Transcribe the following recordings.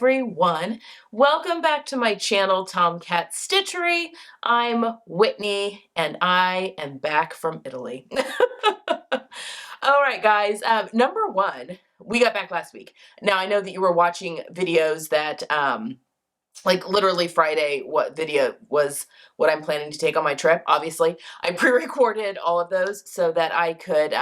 everyone. Welcome back to my channel, Tomcat Stitchery. I'm Whitney and I am back from Italy. All right, guys. Number one, we got back last week. Now, I know that you were watching videos that, like literally Friday, what video was what I'm planning to take on my trip. Obviously, I pre-recorded all of those so that I could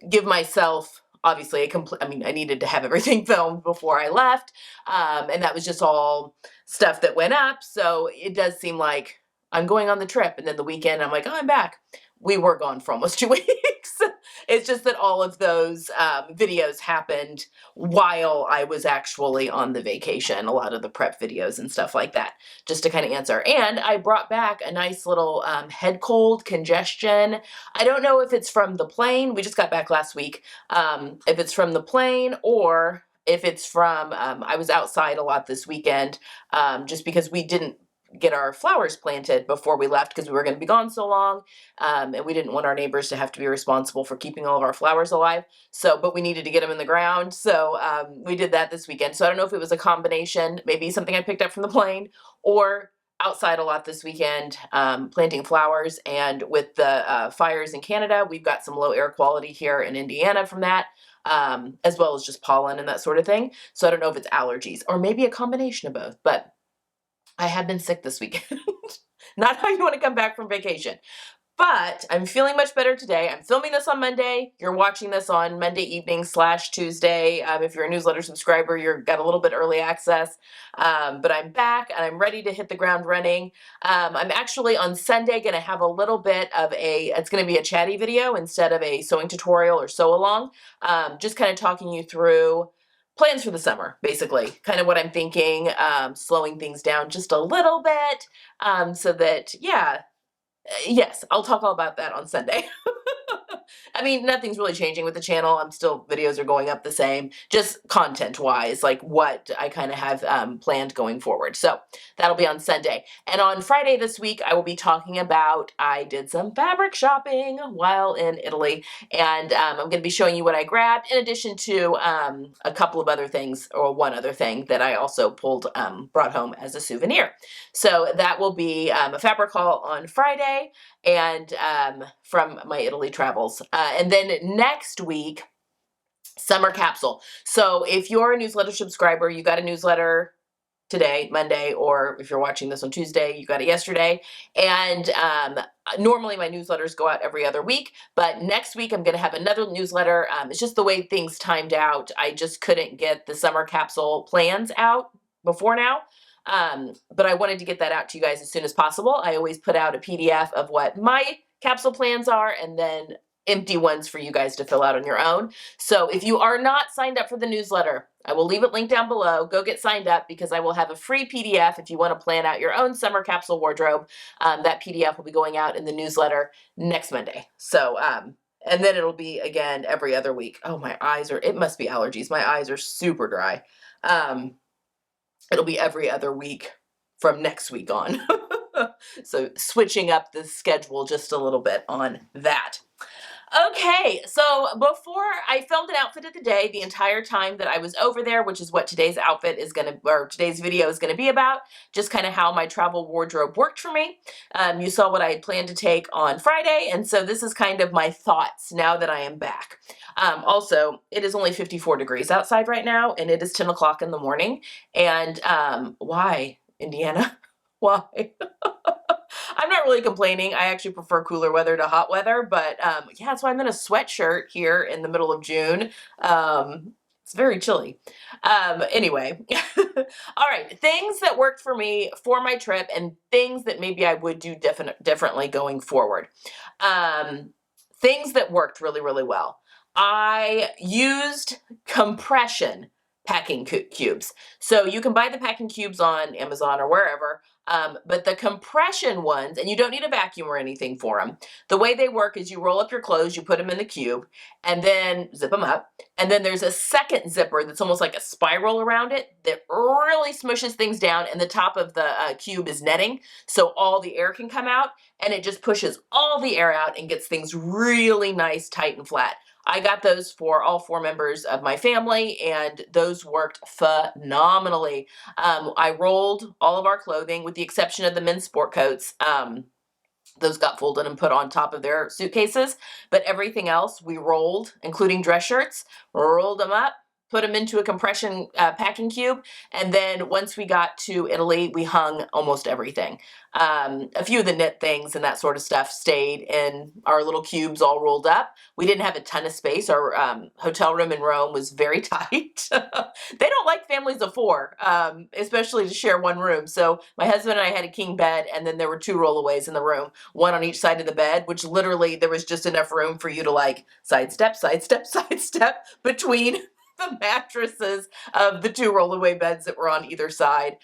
give myself obviously a complete, I mean, I needed to have everything filmed before I left. And that was just all stuff that went up. So it does seem like I'm going on the trip and then the weekend I'm like, oh, I'm back. We were gone for almost 2 weeks. It's just that all of those videos happened while I was actually on the vacation, a lot of the prep videos and stuff like that, just to kind of answer. And I brought back a nice little head cold, congestion. I don't know if it's from the plane. We just got back last week. If it's from the plane or if it's from, I was outside a lot this weekend just because we didn't get our flowers planted before we left because we were going to be gone so long, and we didn't want our neighbors to have to be responsible for keeping all of our flowers alive. So, but we needed to get them in the ground. So we did that this weekend. So I don't know if it was a combination, maybe something I picked up from the plane or outside a lot this weekend, planting flowers. And with the fires in Canada, we've got some low air quality here in Indiana from that, as well as just pollen and that sort of thing. So I don't know if it's allergies or maybe a combination of both, but I have been sick this weekend. Not how you want to come back from vacation. But I'm feeling much better today. I'm filming this on Monday. You're watching this on Monday evening / Tuesday. If you're a newsletter subscriber, you've got a little bit early access. But I'm back and I'm ready to hit the ground running. I'm actually on Sunday going to have a little bit of it's going to be a chatty video instead of a sewing tutorial or sew along. Just kind of talking you through plans for the summer, basically, kind of what I'm thinking, slowing things down just a little bit, so that, yeah, yes, I'll talk all about that on Sunday. I mean, nothing's really changing with the channel. Videos are going up the same, just content-wise, like what I kind of have planned going forward. So that'll be on Sunday. And on Friday this week, I will be talking about, I did some fabric shopping while in Italy, and I'm going to be showing you what I grabbed, in addition to a couple of other things, or one other thing that I also brought home as a souvenir. So that will be a fabric haul on Friday, and from my Italy travels. And then next week, summer capsule. So if you're a newsletter subscriber, you got a newsletter today, Monday, or if you're watching this on Tuesday, you got it yesterday. And normally my newsletters go out every other week, but next week I'm going to have another newsletter. It's just the way things timed out. I just couldn't get the summer capsule plans out before now. But I wanted to get that out to you guys as soon as possible. I always put out a PDF of what my capsule plans are and then empty ones for you guys to fill out on your own. So if you are not signed up for the newsletter, I will leave it linked down below. Go get signed up because I will have a free PDF if you want to plan out your own summer capsule wardrobe. That PDF will be going out in the newsletter next Monday. So, and then it'll be again every other week. Oh, it must be allergies. My eyes are super dry. It'll be every other week from next week on. So switching up the schedule just a little bit on that. Okay, so before I filmed an outfit of the day the entire time that I was over there, which is what today's today's video is going to be about, just kind of how my travel wardrobe worked for me. You saw what I had planned to take on Friday, and so this is kind of my thoughts now that I am back. Also, it is only 54 degrees outside right now, and it is 10 o'clock in the morning, and why, Indiana? Why? I'm not really complaining. I actually prefer cooler weather to hot weather, but yeah, so I'm in a sweatshirt here in the middle of June. It's very chilly. Anyway, all right, things that worked for me for my trip and things that maybe I would do differently going forward. Things that worked really, really well. I used compression packing cubes. So you can buy the packing cubes on Amazon or wherever, but the compression ones, and you don't need a vacuum or anything for them. The way they work is you roll up your clothes, you put them in the cube, and then zip them up. And then there's a second zipper that's almost like a spiral around it that really smushes things down, and the top of the cube is netting, so all the air can come out, and it just pushes all the air out and gets things really nice, tight, and flat. I got those for all 4 members of my family, and those worked phenomenally. I rolled all of our clothing with the exception of the men's sport coats. Those got folded and put on top of their suitcases, but everything else we rolled, including dress shirts, rolled them up, put them into a compression packing cube, and then once we got to Italy, we hung almost everything. A few of the knit things and that sort of stuff stayed in our little cubes all rolled up. We didn't have a ton of space. Our hotel room in Rome was very tight. They don't like families of 4, especially to share one room. So my husband and I had a king bed, and then there were 2 rollaways in the room, one on each side of the bed, which literally there was just enough room for you to like sidestep, sidestep, sidestep between the mattresses of the 2 rollaway beds that were on either side.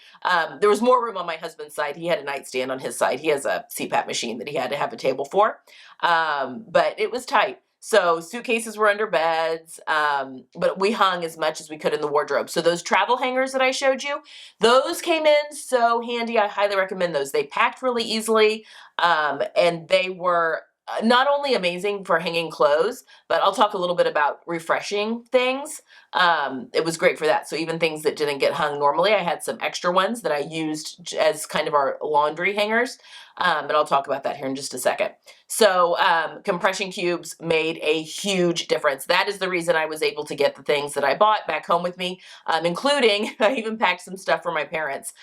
There was more room on my husband's side. He had a nightstand on his side. He has a CPAP machine that he had to have a table for. But it was tight. So suitcases were under beds, but we hung as much as we could in the wardrobe. So those travel hangers that I showed you, those came in so handy. I highly recommend those. They packed really easily, and they were not only amazing for hanging clothes, but I'll talk a little bit about refreshing things. It was great for that. So even things that didn't get hung normally, I had some extra ones that I used as kind of our laundry hangers. And I'll talk about that here in just a second. So compression cubes made a huge difference. That is the reason I was able to get the things that I bought back home with me, including I even packed some stuff for my parents.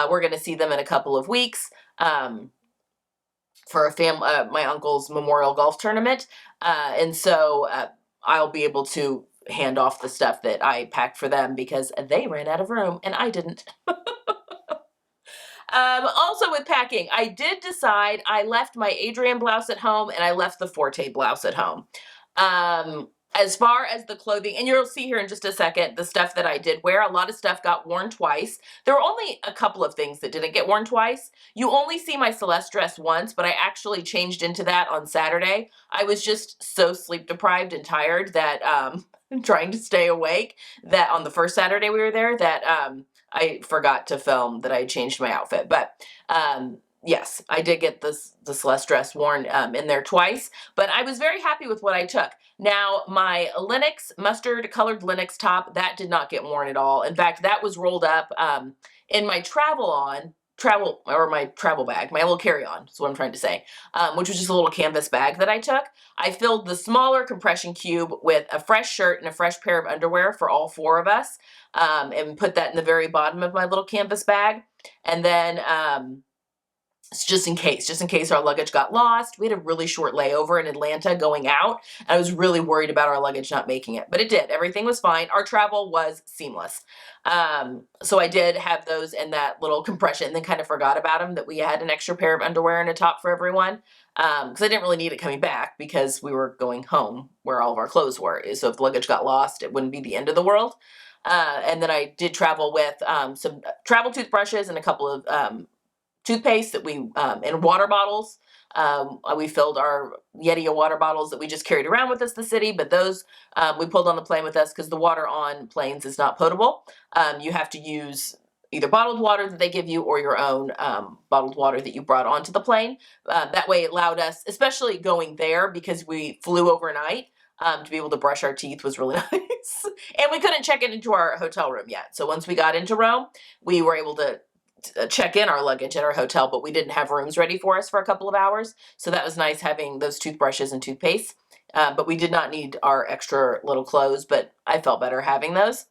We're going to see them in a couple of weeks. For my uncle's memorial golf tournament. And so I'll be able to hand off the stuff that I packed for them because they ran out of room and I didn't. Also with packing, I did decide I left my Adrian blouse at home and I left the Forte blouse at home. As far as the clothing, and you'll see here in just a second, the stuff that I did wear, a lot of stuff got worn twice. There were only a couple of things that didn't get worn twice. You only see my Celeste dress once, but I actually changed into that on Saturday. I was just so sleep deprived and tired that, trying to stay awake, that on the first Saturday we were there, that I forgot to film that I had changed my outfit. But yes, I did get the Celeste dress worn in there twice, but I was very happy with what I took. Now, my Lenox, mustard colored Lenox top, that did not get worn at all. In fact, that was rolled up in my my travel bag, my little carry-on is what I'm trying to say, which was just a little canvas bag that I took. I filled the smaller compression cube with a fresh shirt and a fresh pair of underwear for all 4 of us, and put that in the very bottom of my little canvas bag. And then just in case our luggage got lost. We had a really short layover in Atlanta going out. I was really worried about our luggage not making it, but it did. Everything was fine. Our travel was seamless. So I did have those in that little compression and then kind of forgot about them, that we had an extra pair of underwear and a top for everyone. Because I didn't really need it coming back because we were going home where all of our clothes were. So if the luggage got lost, it wouldn't be the end of the world. And then I did travel with some travel toothbrushes and a couple of toothpaste that we in water bottles. We filled our Yeti water bottles that we just carried around with us the city, but those we pulled on the plane with us because the water on planes is not potable. You have to use either bottled water that they give you or your own bottled water that you brought onto the plane. That way it allowed us, especially going there because we flew overnight, to be able to brush our teeth was really nice. And we couldn't check it into our hotel room yet. So once we got into Rome, we were able to check in our luggage at our hotel, but we didn't have rooms ready for us for a couple of hours. So that was nice having those toothbrushes and toothpaste. But we did not need our extra little clothes, but I felt better having those.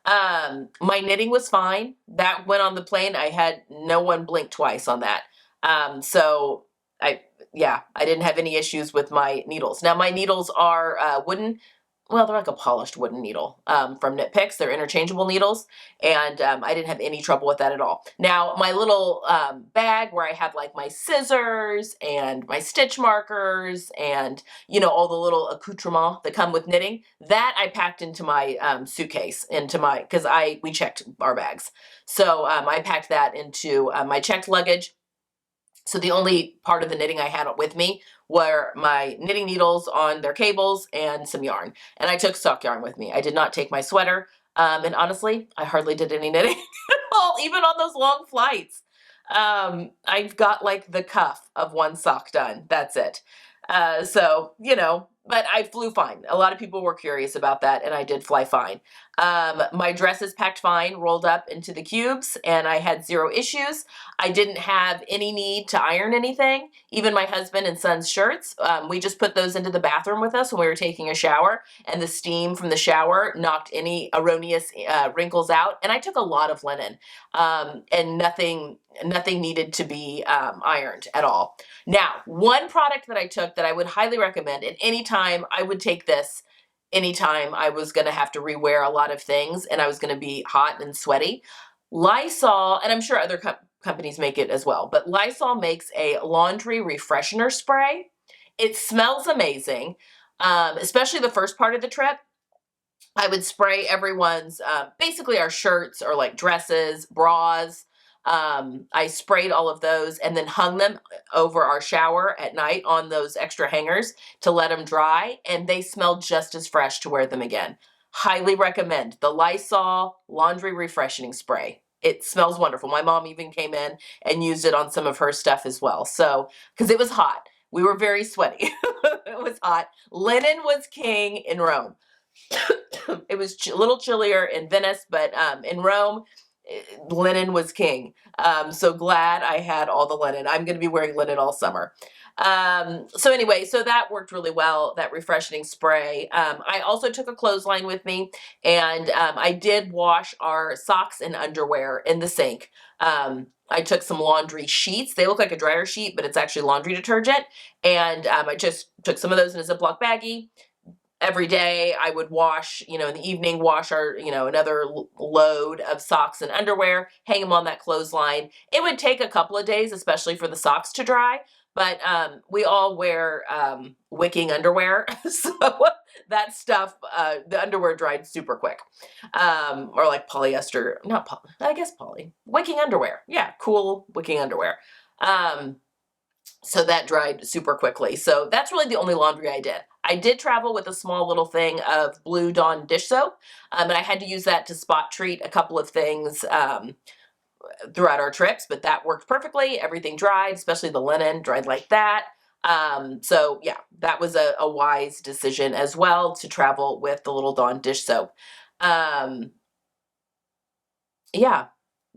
My knitting was fine. That went on the plane. I had no one blink twice on that. So I didn't have any issues with my needles. Now my needles are wooden. Well, they're like a polished wooden needle from Knit Picks. They're interchangeable needles, and I didn't have any trouble with that at all. Now, my little bag where I have like my scissors and my stitch markers and, all the little accoutrements that come with knitting, that I packed into my suitcase, because we checked our bags. So I packed that into my checked luggage. So the only part of the knitting I had with me were my knitting needles on their cables and some yarn. And I took sock yarn with me. I did not take my sweater. And honestly, I hardly did any knitting at all, even on those long flights. I've got like the cuff of one sock done. That's it. So, but I flew fine. A lot of people were curious about that, and I did fly fine. My dresses packed fine, rolled up into the cubes, and I had zero issues. I didn't have any need to iron anything, even my husband and son's shirts. We just put those into the bathroom with us when we were taking a shower, and the steam from the shower knocked any erroneous wrinkles out. And I took a lot of linen, and nothing needed to be ironed at all. Now, one product that I took that I would highly recommend, and anytime I would take this, anytime I was going to have to rewear a lot of things and I was going to be hot and sweaty, Lysol, and I'm sure other companies make it as well, but Lysol makes a laundry refreshener spray. It smells amazing, especially the first part of the trip. I would spray everyone's, basically our shirts or like dresses, bras. I sprayed all of those and then hung them over our shower at night on those extra hangers to let them dry. And they smelled just as fresh to wear them again. Highly recommend the Lysol Laundry Refreshing Spray. It smells wonderful. My mom even came in and used it on some of her stuff as well. So, because it was hot. We were very sweaty. It was hot. Linen was king in Rome. It was a little chillier in Venice, but in Rome, linen was king. So glad I had all the linen. I'm going to be wearing linen all summer. So anyway, so that worked really well, that refreshing spray. I also took a clothesline with me, and I did wash our socks and underwear in the sink. I took some laundry sheets. They look like a dryer sheet, but it's actually laundry detergent. And I just took some of those in a Ziploc baggie. Every day I would wash, in the evening, wash our, another load of socks and underwear, hang them on that clothesline. It would take a couple of days, especially for the socks to dry, but we all wear wicking underwear. So that stuff, the underwear dried super quick. Or like polyester, not poly, I guess poly, wicking underwear. Yeah, cool wicking underwear. So that dried super quickly. So that's really the only laundry I did. I did travel with a small little thing of Blue Dawn dish soap, and I had to use that to spot treat a couple of things throughout our trips, but that worked perfectly. Everything dried, especially the linen dried like that. So yeah, that was a wise decision as well to travel with the Little Dawn dish soap. Yeah.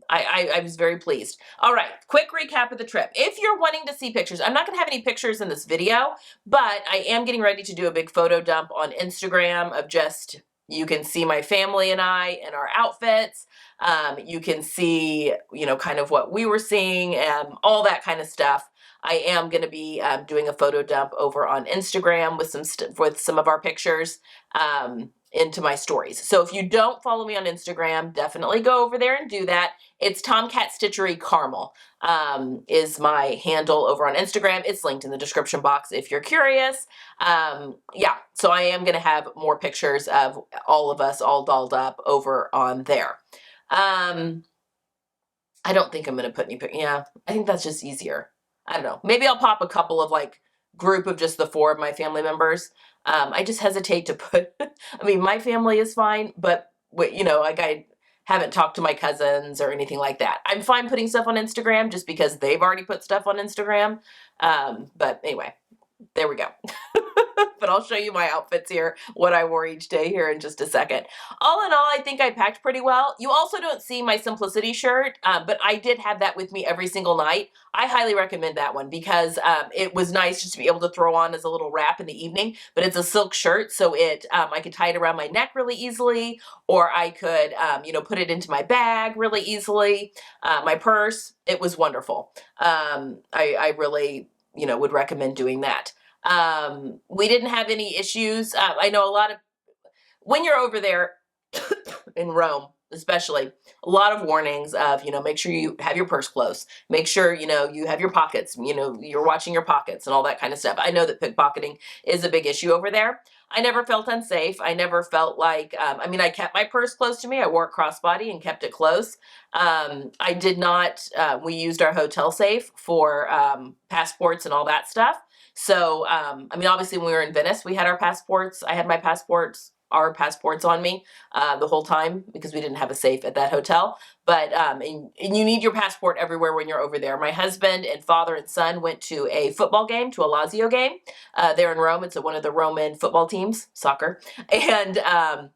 I was very pleased. All right, quick recap of the trip. If you're wanting to see pictures, I'm not going to have any pictures in this video, but I am getting ready to do a big photo dump on Instagram of just, you can see my family and I in our outfits. You can see, kind of what we were seeing and all that kind of stuff. I am going to be doing a photo dump over on Instagram with some of our pictures. Into my stories. So if you don't follow me on Instagram, definitely go over there and do that. It's Tomcat Stitchery Caramel is my handle over on Instagram. It's linked in the description box if you're curious. Yeah, so I am going to have more pictures of all of us all dolled up over on there. I don't think I'm going to put any pictures. Yeah, I think that's just easier. I don't know. Maybe I'll pop a couple of group of just the 4 of my family members. I just hesitate to put, I mean, my family is fine, but I haven't talked to my cousins or anything like that. I'm fine putting stuff on Instagram just because they've already put stuff on Instagram. But anyway, there we go. But I'll show you my outfits here, what I wore each day here in just a second. All in all, I think I packed pretty well. You also don't see my Simplicity shirt, but I did have that with me every single night. I highly recommend that one because it was nice just to be able to throw on as a little wrap in the evening, but it's a silk shirt, so I could tie it around my neck really easily, or I could, put it into my bag really easily. My purse, it was wonderful. I really, would recommend doing that. We didn't have any issues. I know a lot of, when you're over there in Rome, especially, a lot of warnings of, make sure you have your purse close. Make sure, you have your pockets, you're watching your pockets and all that kind of stuff. I know that pickpocketing is a big issue over there. I never felt unsafe. I never felt like, I kept my purse close to me. I wore it crossbody and kept it close. I did not, we used our hotel safe for passports and all that stuff. So, obviously when we were in Venice, we had our passports. I had my passports our passports on me the whole time because we didn't have a safe at that hotel. But and you need your passport everywhere when you're over there. My husband and father and son went to a football game, to a Lazio game. There in Rome. It's one of the Roman football teams, soccer, and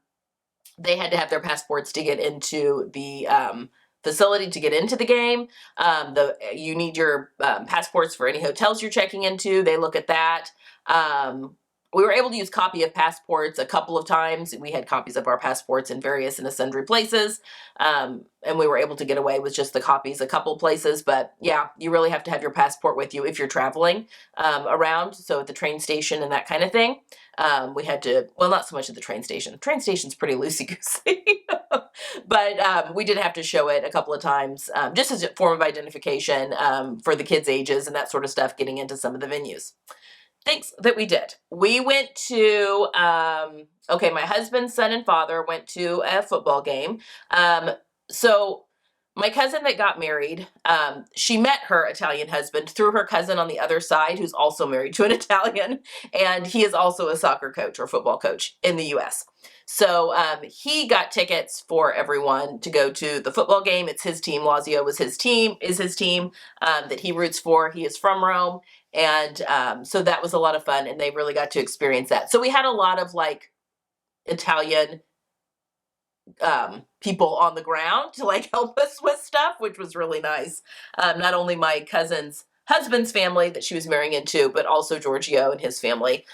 they had to have their passports to get into the facility to get into the game. You need your passports for any hotels you're checking into. They look at that. We were able to use copy of passports a couple of times. We had copies of our passports in various and sundry places, and we were able to get away with just the copies a couple places. But yeah, you really have to have your passport with you if you're traveling around. So at the train station and that kind of thing. We had to, well, not so much at the train station. The train station's pretty loosey-goosey. But we did have to show it a couple of times, just as a form of identification for the kids' ages and that sort of stuff, getting into some of the venues. Things that we did. We went to, okay, my husband, son, and father went to a football game. So my cousin that got married, she met her Italian husband through her cousin on the other side, who's also married to an Italian, and he is also a soccer coach or football coach in the U.S. So he got tickets for everyone to go to the football game. It's his team. Lazio was his team, is his team that he roots for. He is from Rome. And so that was a lot of fun, and they really got to experience that. So we had a lot of like Italian people on the ground to like help us with stuff, which was really nice. Not only my cousin's husband's family that she was marrying into, but also Giorgio and his family,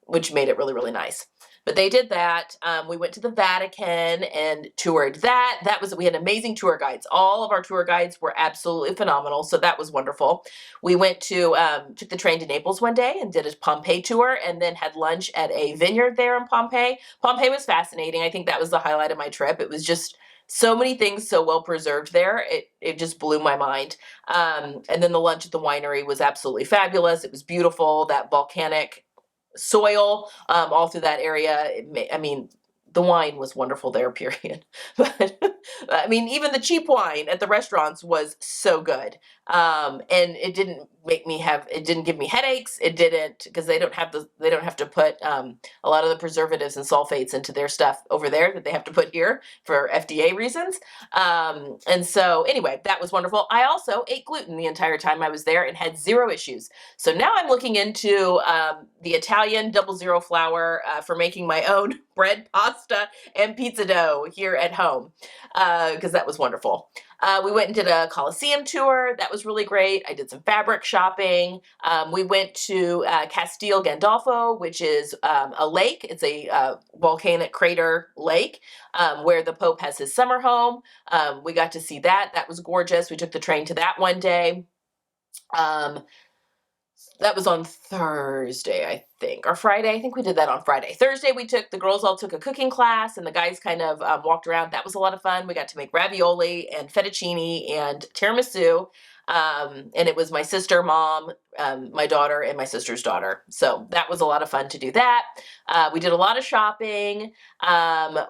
which made it really, really nice. But they did that. We went to the Vatican and toured that. We had amazing tour guides. All of our tour guides were absolutely phenomenal. So that was wonderful. We went to, took the train to Naples one day and did a Pompeii tour, and then had lunch at a vineyard there in Pompeii. Pompeii was fascinating. I think that was the highlight of my trip. It was just so many things so well preserved there. It just blew my mind. And then the lunch at the winery was absolutely fabulous. It was beautiful. That volcanic soil all through that area. I mean, the wine was wonderful there, period. But I mean, even the cheap wine at the restaurants was so good. And it didn't give me headaches. It didn't, because they don't have to put a lot of the preservatives and sulfates into their stuff over there that they have to put here for FDA reasons. And so anyway, that was wonderful. I also ate gluten the entire time I was there and had zero issues. So now I'm looking into the Italian 00 flour for making my own bread, pasta, and pizza dough here at home, because that was wonderful. We went and did a Colosseum tour. That was really great. I did some fabric shopping. We went to Castel Gandolfo, which is a lake. It's a volcanic crater lake where the Pope has his summer home. We got to see that. That was gorgeous. We took the train to that one day. That was on Thursday, I think, or Friday. I think we did that on Friday. Thursday, the girls all took a cooking class, and the guys kind of walked around. That was a lot of fun. We got to make ravioli and fettuccine and tiramisu. And it was my sister, mom, my daughter, and my sister's daughter. So that was a lot of fun to do that. We did a lot of shopping.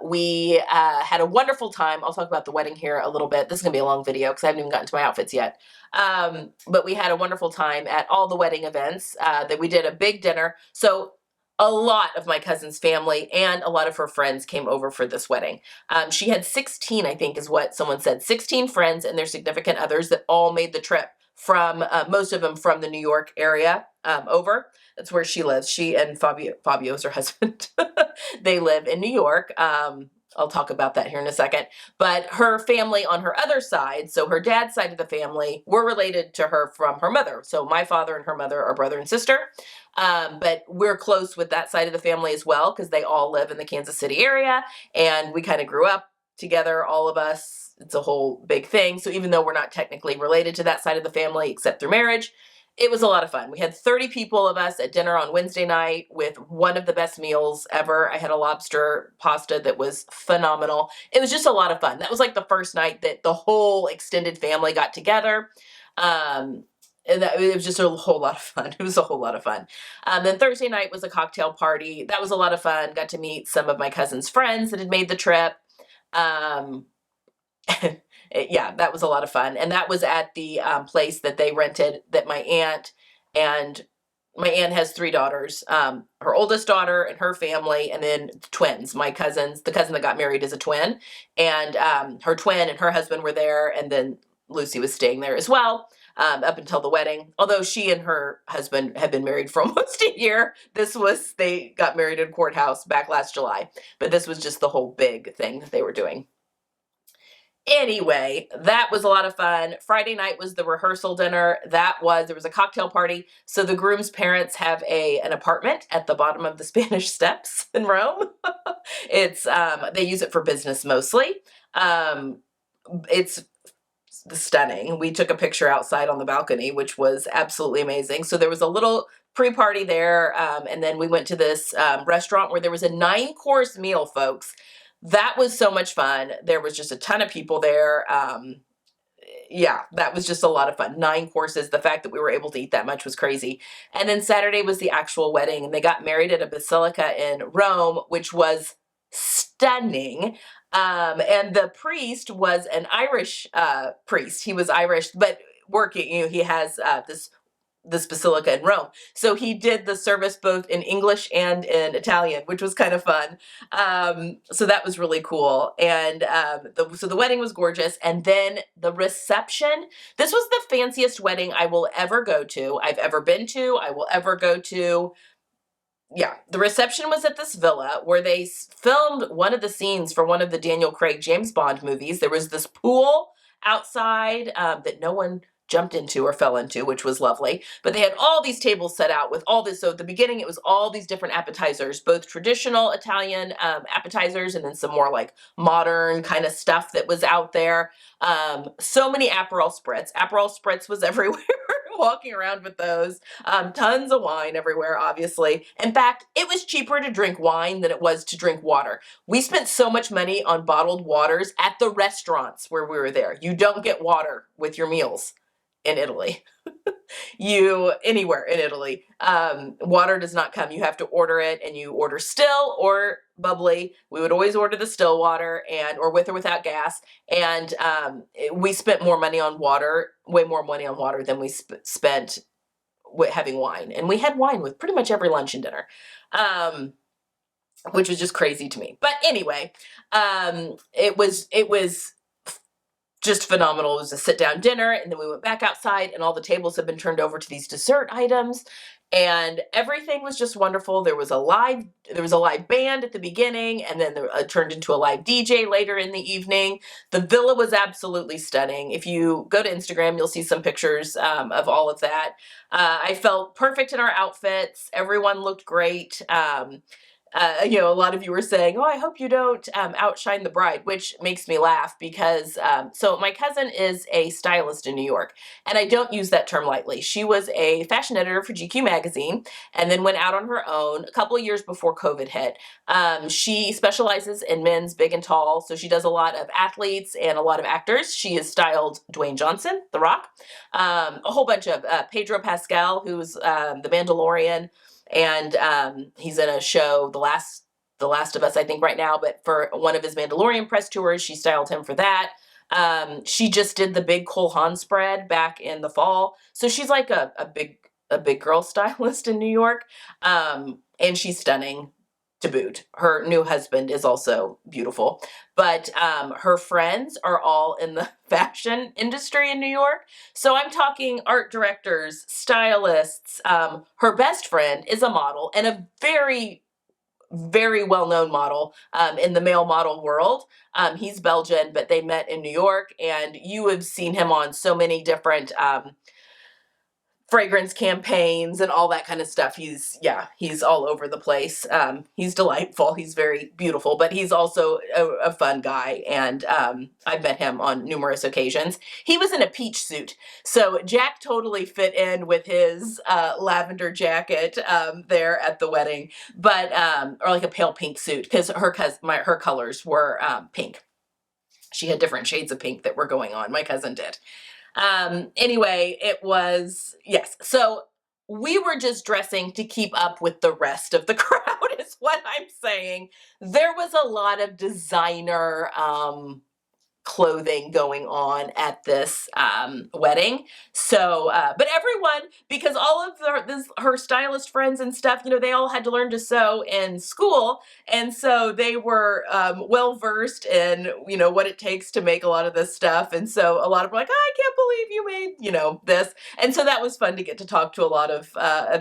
We had a wonderful time. I'll talk about the wedding here a little bit. This is going to be a long video because I haven't even gotten to my outfits yet. But we had a wonderful time at all the wedding events. That we did a big dinner. So a lot of my cousin's family and a lot of her friends came over for this wedding. She had 16, I think is what someone said, 16 friends and their significant others that all made the trip from, most of them from the New York area over. That's where she lives. She and Fabio's her husband. They live in New York. I'll talk about that here in a second. But her family on her other side, so her dad's side of the family, were related to her from her mother. So my father and her mother are brother and sister. But we're close with that side of the family as well because they all live in the Kansas City area. And we kind of grew up together, all of us. It's a whole big thing. So even though we're not technically related to that side of the family except through marriage, it was a lot of fun. We had 30 people of us at dinner on Wednesday night with one of the best meals ever. I had a lobster pasta that was phenomenal. It was just a lot of fun. That was like the first night that the whole extended family got together. And it was just a whole lot of fun. It was a whole lot of fun. Then Thursday night was a cocktail party. That was a lot of fun. Got to meet some of my cousin's friends that had made the trip. Yeah, that was a lot of fun. And that was at the place that they rented, that my aunt and my aunt has three daughters. Her oldest daughter and her family, and then twins. My cousins, the cousin that got married is a twin, and her twin and her husband were there, and then Lucy was staying there as well up until the wedding. Although she and her husband had been married for almost a year, they got married in courthouse back last July, but this was just the whole big thing that they were doing. Anyway, that was a lot of fun. Friday night was the rehearsal dinner. There was a cocktail party. So the groom's parents have an apartment at the bottom of the Spanish Steps in Rome. They use it for business mostly. It's stunning. We took a picture outside on the balcony, which was absolutely amazing. So there was a little pre-party there, and then we went to this restaurant where there was a 9-course meal, folks. That was so much fun. There was just a ton of people there. Yeah, that was just a lot of fun. 9 courses. The fact that we were able to eat that much was crazy. And then Saturday was the actual wedding, and they got married at a basilica in Rome, which was stunning. And the priest was an Irish priest. He was Irish, but working, he has this basilica in Rome. So he did the service both in English and in Italian, which was kind of fun. So that was really cool. And so the wedding was gorgeous. And then the reception, this was the fanciest wedding I will ever go to, I've ever been to, I will ever go to. Yeah, the reception was at this villa where they filmed one of the scenes for one of the Daniel Craig James Bond movies. There was this pool outside that no one jumped into or fell into, which was lovely. But they had all these tables set out with all this. So at the beginning, it was all these different appetizers, both traditional Italian appetizers and then some more like modern kind of stuff that was out there. So many Aperol Spritz. Aperol Spritz was everywhere. Walking around with those. Tons of wine everywhere, obviously. In fact, it was cheaper to drink wine than it was to drink water. We spent so much money on bottled waters at the restaurants where we were there. You don't get water with your meals in Italy. Anywhere in Italy, water does not come. You have to order it, and you order still or bubbly. We would always order the still water, or with or without gas. And we spent more money on water, way more money on water than we spent having wine. And we had wine with pretty much every lunch and dinner, which was just crazy to me. But anyway, it was just phenomenal. It was a sit-down dinner, and then we went back outside, and all the tables had been turned over to these dessert items, and everything was just wonderful. There was a live band at the beginning, and then it turned into a live DJ later in the evening. The villa was absolutely stunning. If you go to Instagram, you'll see some pictures of all of that. I felt perfect in our outfits. Everyone looked great. A lot of you were saying, "Oh, I hope you don't outshine the bride," which makes me laugh because so my cousin is a stylist in New York, and I don't use that term lightly. She was a fashion editor for GQ magazine, and then went out on her own a couple of years before COVID hit. She specializes in men's big and tall, so she does a lot of athletes and a lot of actors. She has styled Dwayne Johnson, The Rock, a whole bunch of Pedro Pascal, who's the Mandalorian. And he's in a show, The Last of Us, I think, right now. But for one of his Mandalorian press tours, she styled him for that. She just did the big Cole Haan spread back in the fall. So she's like a big girl stylist in New York. And she's stunning to boot. Her new husband is also beautiful. But her friends are all in the fashion industry in New York. So I'm talking art directors, stylists. Her best friend is a model, and a very, very well-known model in the male model world. He's Belgian, but they met in New York, and you have seen him on so many different fragrance campaigns and all that kind of stuff. He's all over the place. He's delightful. He's very beautiful, but he's also a fun guy. And I've met him on numerous occasions. He was in a peach suit. So Jack totally fit in with his lavender jacket there at the wedding, but, or like a pale pink suit, because her colors were pink. She had different shades of pink that were going on. My cousin did. Anyway, it was, yes. So we were just dressing to keep up with the rest of the crowd is what I'm saying. There was a lot of designer, clothing going on at this wedding. So, but everyone, because all of her stylist friends and stuff, you know, they all had to learn to sew in school. And so they were well versed in, you know, what it takes to make a lot of this stuff. And so a lot of them were like, oh, I can't believe you made, you know, this. And so that was fun to get to talk to a lot of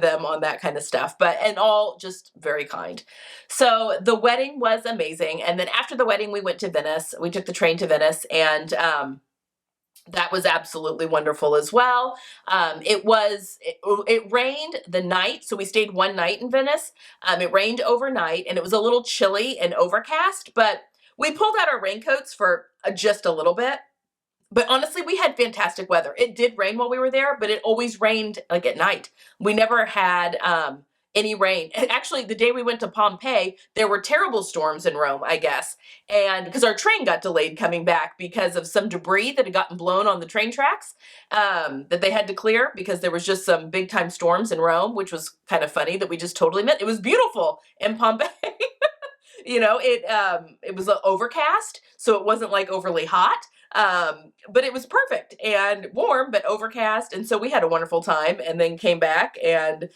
them on that kind of stuff, and all just very kind. So the wedding was amazing. And then after the wedding, we went to Venice. We took the train to Venice, and that was absolutely wonderful as well. It rained the night, so we stayed one night in Venice. It rained overnight, and it was a little chilly and overcast, but we pulled out our raincoats for just a little bit. But honestly, we had fantastic weather. It did rain while we were there, but it always rained like at night. We never had any rain. And actually, the day we went to Pompeii, there were terrible storms in Rome, I guess. And because our train got delayed coming back because of some debris that had gotten blown on the train tracks that they had to clear because there was just some big time storms in Rome, which was kind of funny that we just totally missed. It was beautiful in Pompeii. You know, it was overcast, so it wasn't like overly hot. But it was perfect and warm, but overcast. And so we had a wonderful time and then came back, and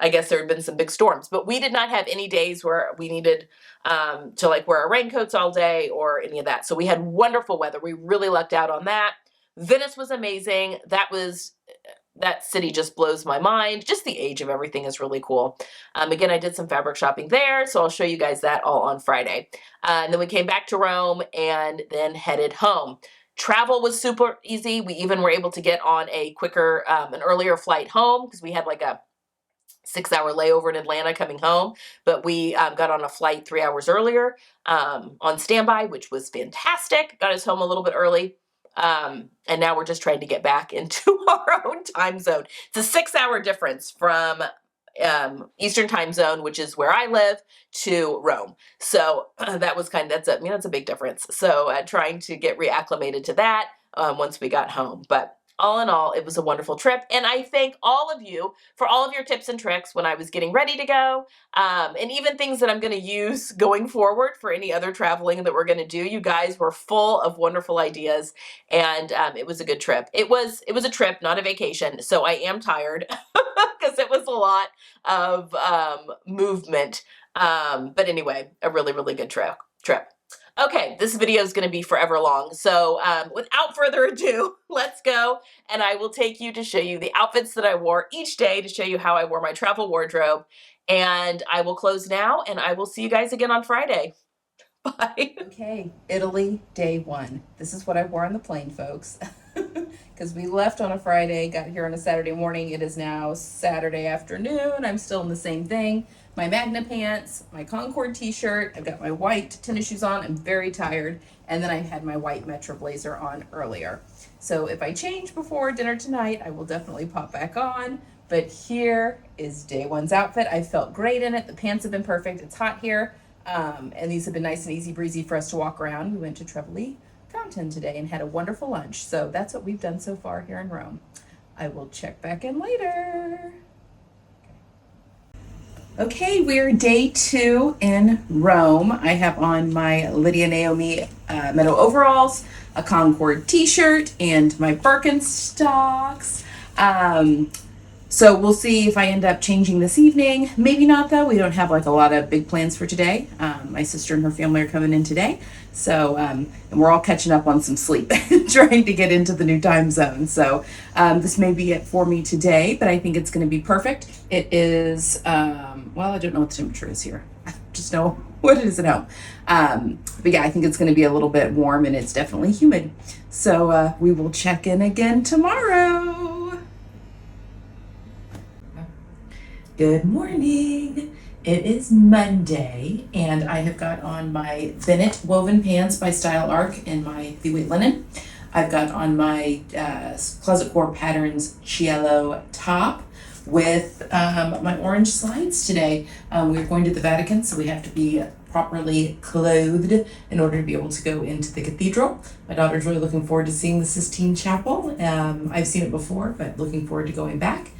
I guess there had been some big storms, but we did not have any days where we needed to like wear our raincoats all day or any of that. So we had wonderful weather. We really lucked out on that. Venice was amazing. That city just blows my mind. Just the age of everything is really cool. Again, I did some fabric shopping there, so I'll show you guys that all on Friday. And then we came back to Rome and then headed home. Travel was super easy. We even were able to get on a quicker, an earlier flight home because we had like a 6-hour layover in Atlanta coming home, but we got on a flight 3 hours earlier on standby, which was fantastic. Got us home a little bit early. And now we're just trying to get back into our own time zone. It's a 6-hour difference from Eastern time zone, which is where I live, to Rome. So that's a big difference. So trying to get reacclimated to that once we got home. But all in all, it was a wonderful trip. And I thank all of you for all of your tips and tricks when I was getting ready to go. And even things that I'm going to use going forward for any other traveling that we're going to do. You guys were full of wonderful ideas, and it was a good trip. It was a trip, not a vacation. So I am tired because it was a lot of movement. But anyway, a really, really good trip. Okay, this video is going to be forever long, so without further ado, let's go, and I will take you to show you the outfits that I wore each day to show you how I wore my travel wardrobe, and I will close now, and I will see you guys again on Friday. Bye. Okay, Italy, day 1. This is what I wore on the plane, folks, because we left on a Friday, got here on a Saturday morning. It is now Saturday afternoon. I'm still in the same thing. My Magna pants, my Concord t-shirt, I've got my white tennis shoes on, I'm very tired, and then I had my white Metro blazer on earlier. So if I change before dinner tonight, I will definitely pop back on, but here is day 1's outfit. I felt great in it. The pants have been perfect. It's hot here, and these have been nice and easy breezy for us to walk around. We went to Trevally Fountain today and had a wonderful lunch, so that's what we've done so far here in Rome. I will check back in later. Okay, we're day 2 in Rome. I have on my Lydia Naomi Meadow overalls, a Concord t-shirt, and my Birkenstocks. So we'll see if I end up changing this evening. Maybe not, though. We don't have like a lot of big plans for today. My sister and her family are coming in today. So, and we're all catching up on some sleep, trying to get into the new time zone. So this may be it for me today, but I think it's going to be perfect. It is, well, I don't know what the temperature is here. I just know what it is at home. But yeah, I think it's going to be a little bit warm, and it's definitely humid. So we will check in again tomorrow. Good morning. It is Monday, and I have got on my Bennett woven pants by Style Arc in my V-weight linen. I've got on my Closet Core Patterns Cielo top with my orange slides today. We're going to the Vatican, so we have to be properly clothed in order to be able to go into the cathedral. My daughter's really looking forward to seeing the Sistine Chapel. I've seen it before, but looking forward to going back.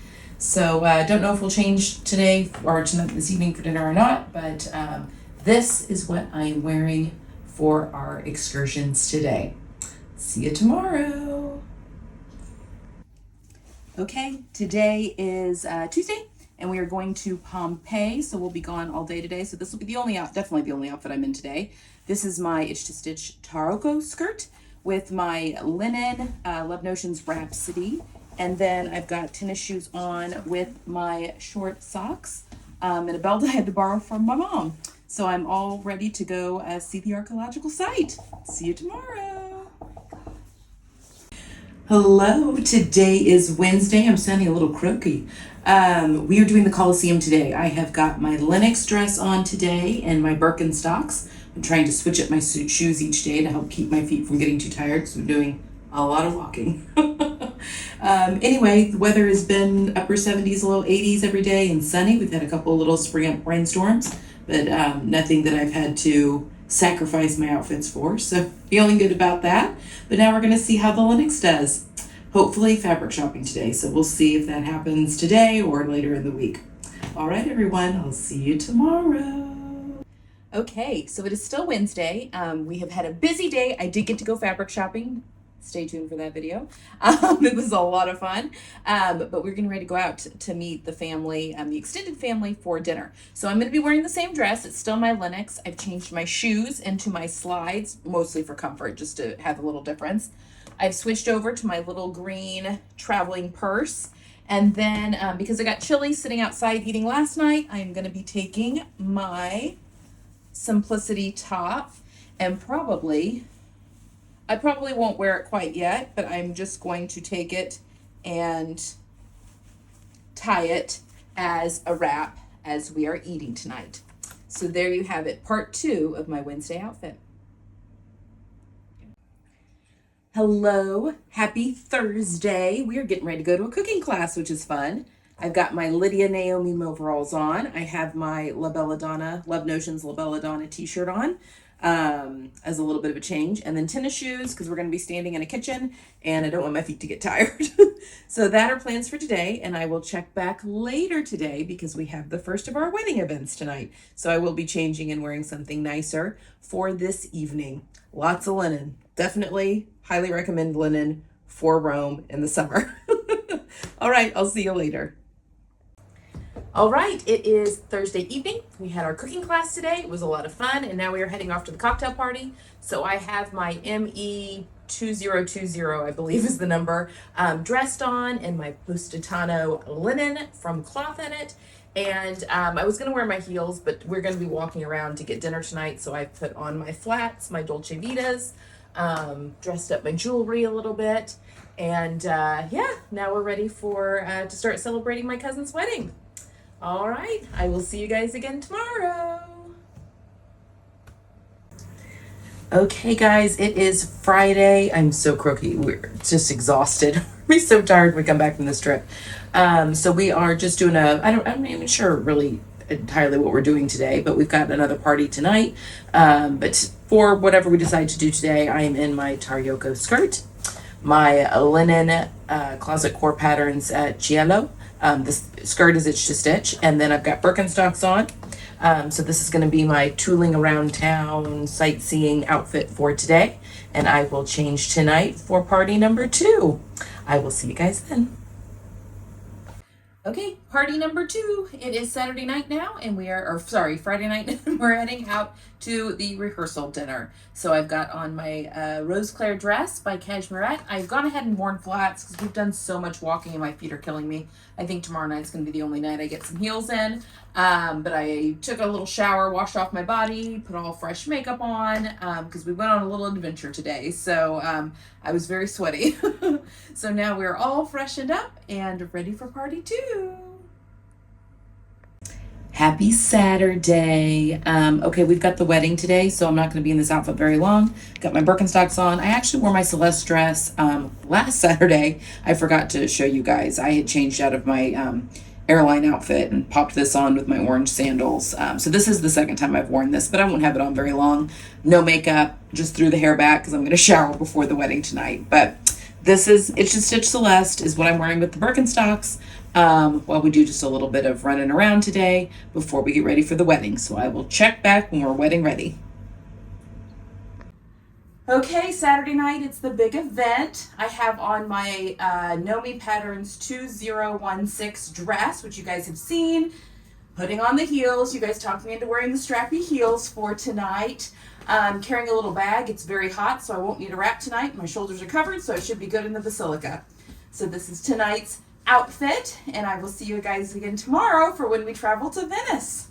So don't know if we'll change today or tonight, this evening for dinner or not, but this is what I'm wearing for our excursions today. See you tomorrow. Okay, today is Tuesday, and we are going to Pompeii, so we'll be gone all day today. So this will be the only definitely the only outfit I'm in today. This is my Itch to Stitch Taroko skirt with my linen Love Notions Rhapsody, and then I've got tennis shoes on with my short socks and a belt I had to borrow from my mom. So I'm all ready to go see the archaeological site. See you tomorrow. Hello, today is Wednesday. I'm sounding a little croaky. We are doing the Coliseum today. I have got my Lenox dress on today and my Birkenstocks. I'm trying to switch up my shoes each day to help keep my feet from getting too tired because I'm doing a lot of walking. Anyway, the weather has been upper 70s, low 80s every day and sunny. We've had a couple of little spring rainstorms, but nothing that I've had to sacrifice my outfits for, so feeling good about that. But now we're going to see how the Lenox does. Hopefully fabric shopping today, so we'll see if that happens today or later in the week. All right, everyone, I'll see you tomorrow. Okay, so it is still Wednesday. We have had a busy day. I did get to go fabric shopping. Stay tuned for that video. It was a lot of fun. But we're getting ready to go out to meet the family, the extended family, for dinner. So I'm going to be wearing the same dress. It's still my Lenox. I've changed my shoes into my slides, mostly for comfort, just to have a little difference. I've switched over to my little green traveling purse. And then because I got chili sitting outside eating last night, I'm going to be taking my Simplicity top and I probably won't wear it quite yet, but I'm just going to take it and tie it as a wrap as we are eating tonight. So there you have it, part 2 of my Wednesday outfit. Hello, happy Thursday. We are getting ready to go to a cooking class, which is fun. I've got my Lydia Naomi overalls on. I have my La Belladonna, Love Notions La Belladonna t-shirt on. As a little bit of a change, and then tennis shoes because we're going to be standing in a kitchen and I don't want my feet to get tired. So that are plans for today, and I will check back later today because we have the first of our wedding events tonight. So I will be changing and wearing something nicer for this evening. Lots of linen. Definitely highly recommend linen for Rome in the summer. All right, I'll see you later. All right, it is Thursday evening. We had our cooking class today. It was a lot of fun, and now we are heading off to the cocktail party. So I have my ME2020, I believe is the number, dressed on, and my Positano linen from Cloth in it. And I was going to wear my heels, but we're going to be walking around to get dinner tonight, so I put on my flats, my Dolce Vitas, dressed up my jewelry a little bit, and yeah, now we're ready for to start celebrating my cousin's wedding. All right, I will see you guys again tomorrow. Okay, guys, it is Friday. I'm so croaky. We're just exhausted. We're so tired when we come back from this trip. So we are just doing I'm not even sure really entirely what we're doing today, but we've got another party tonight. But for whatever we decide to do today, I am in my Taroko skirt, my linen closet core patterns at Giallo. This skirt is Itch to Stitch, and then I've got Birkenstocks on. So this is going to be my tooling around town sightseeing outfit for today, and I will change tonight for party number 2. I will see you guys then. Okay, party number 2. It is Saturday night now, and Friday night, and we're heading out to the rehearsal dinner. So I've got on my Rose Claire dress by Cashmerette. I've gone ahead and worn flats because we've done so much walking and my feet are killing me. I think tomorrow night's going to be the only night I get some heels in. But I took a little shower, washed off my body, put all fresh makeup on because we went on a little adventure today. So I was very sweaty. So now we're all freshened up and ready for party 2. Happy Saturday. Okay, we've got the wedding today, so I'm not going to be in this outfit very long. Got my Birkenstocks on. I actually wore my Celeste dress last Saturday. I forgot to show you guys. I had changed out of my airline outfit and popped this on with my orange sandals. So this is the second time I've worn this, but I won't have it on very long. No makeup, just threw the hair back because I'm going to shower before the wedding tonight. But this is Itch to Stitch Celeste is what I'm wearing with the Birkenstocks. While we do just a little bit of running around today before we get ready for the wedding. So I will check back when we're wedding ready. Okay, Saturday night, it's the big event. I have on my Nomi Patterns 2016 dress, which you guys have seen. Putting on the heels. You guys talked me into wearing the strappy heels for tonight. Carrying a little bag. It's very hot, so I won't need a wrap tonight. My shoulders are covered, so I should be good in the Basilica. So this is tonight's outfit, and I will see you guys again tomorrow for when we travel to Venice.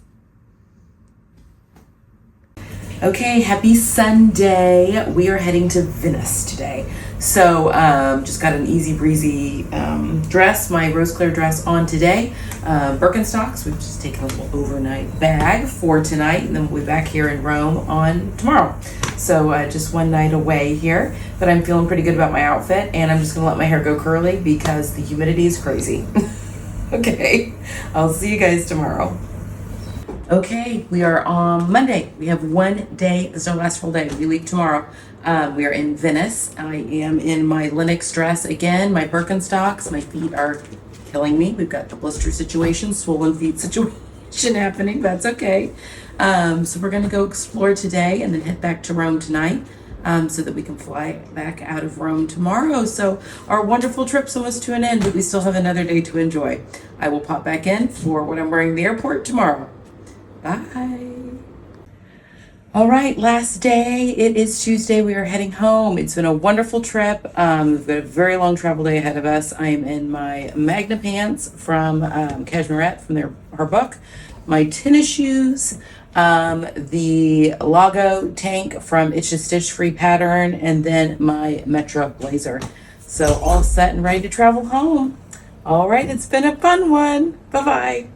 Okay, happy Sunday. We are heading to Venice today. So just got an easy breezy dress, my rose clear dress on today. Birkenstocks, we've just taken a little overnight bag for tonight, and then we'll be back here in Rome on tomorrow. So just one night away here, but I'm feeling pretty good about my outfit, and I'm just gonna let my hair go curly because the humidity is crazy. Okay, I'll see you guys tomorrow. Okay, we are on Monday. We have one day. This is our last full day. We leave tomorrow. We are in Venice. I am in my Linux dress again, my Birkenstocks. My feet are killing me. We've got the blister situation, swollen feet situation happening. That's okay. So we're going to go explore today and then head back to Rome tonight so that we can fly back out of Rome tomorrow. So our wonderful trip's almost to an end, but we still have another day to enjoy. I will pop back in for what I'm wearing in the airport tomorrow. Bye. All right, last day. It is Tuesday. We are heading home. It's been a wonderful trip. We've got a very long travel day ahead of us. I am in my Magna pants from Cashmerette from her book, my tennis shoes, the Lago tank from Itch to Stitch Free Pattern, and then my Metro blazer. So all set and ready to travel home. All right, it's been a fun one. Bye-bye.